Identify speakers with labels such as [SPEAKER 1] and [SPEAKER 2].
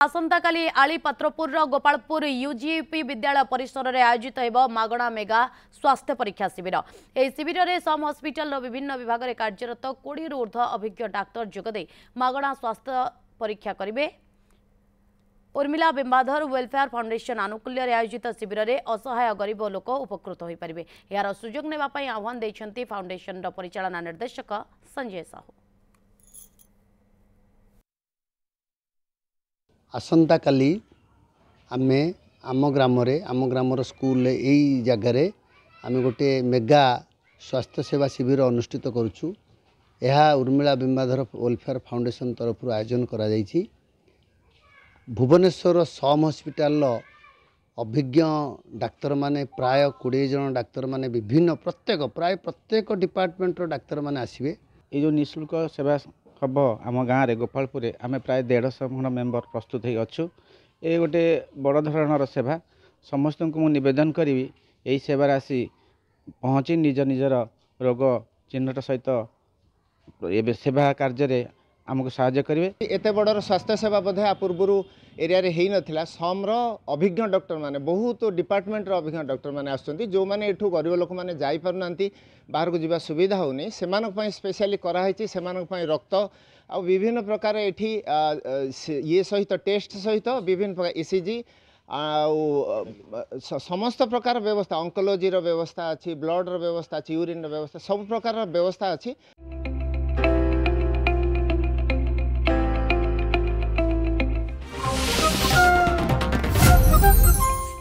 [SPEAKER 1] आसंताकाली आली पात्रपुर गोपालपुर यूजीपी विद्यालय परिसर में आयोजित हो मागणा मेगा स्वास्थ्य परीक्षा शिविर। यह शिविर में सम हस्पिटाल विभिन्न विभाग में कार्यरत 20 रु ऊर्ध्व अभिज्ञ डाक्तर जोगदे मागणा स्वास्थ्य परीक्षा करेंगे। उर्मिला बिंबाधर वेलफेयर फाउंडेशन आनुकूल्य आयोजित शिविर में असहाय गरीब लोक उपकृत हो पारे। यार सुजोग नेबापी आह्वान देते फाउंडेशन परिचालना निर्देशक संजय साहू।
[SPEAKER 2] आसंता काली आमे आम ग्रामर स्कूल यही जगार आम गोटे मेगा स्वास्थ्य सेवा शिविर अनुष्ठित करुचु। यह उर्मिला बिंबाधर वेलफेयर फाउंडेशन तरफ आयोजन करा जायछि। भुवनेश्वर सम हस्पिटाल अभिज्ञ डाक्तर माने प्राय 20 जन डाक्तर माने विभिन्न प्राय प्रत्येक डिपार्टमेंट डाक्तर माने आसिबे।
[SPEAKER 3] ये जो निःशुल्क सेवा हम आम गाँव में गोपालपुर आम प्राय 150 खंड मेम्बर प्रस्तुत हो। ये गोटे बड़ धरणर सेवा समस्त को मुझे निवेदन करी यही सेवार आसी पहुँची निज निजर रोग चिन्हट सहित सेवा कार्य आमको साहाय्य करेंगे।
[SPEAKER 4] एत बड़र स्वास्थ्य सेवा बोधे पूर्वर एरिया हो नाला समर अभिज्ञ डॉक्टर माने बहुत डिपार्टमेंट अभिज्ञ डॉक्टर माने आसुचंती जो माने एठू गरीब लोक माने जाई पारुनांती बाहर को जीवा सुविधा होनी सेमानक पई स्पेशली कराई सेमानक पई रक्त आ विभिन्न प्रकार एठी ये सहित टेस्ट सहित विभिन्न प्रकार ईसीजी समस्त प्रकार व्यवस्था ऑन्कोलॉजी रो व्यवस्था अच्छी ब्लड रो व्यवस्था अच्छी यूरिन रो व्यवस्था सब प्रकार व्यवस्था अच्छी।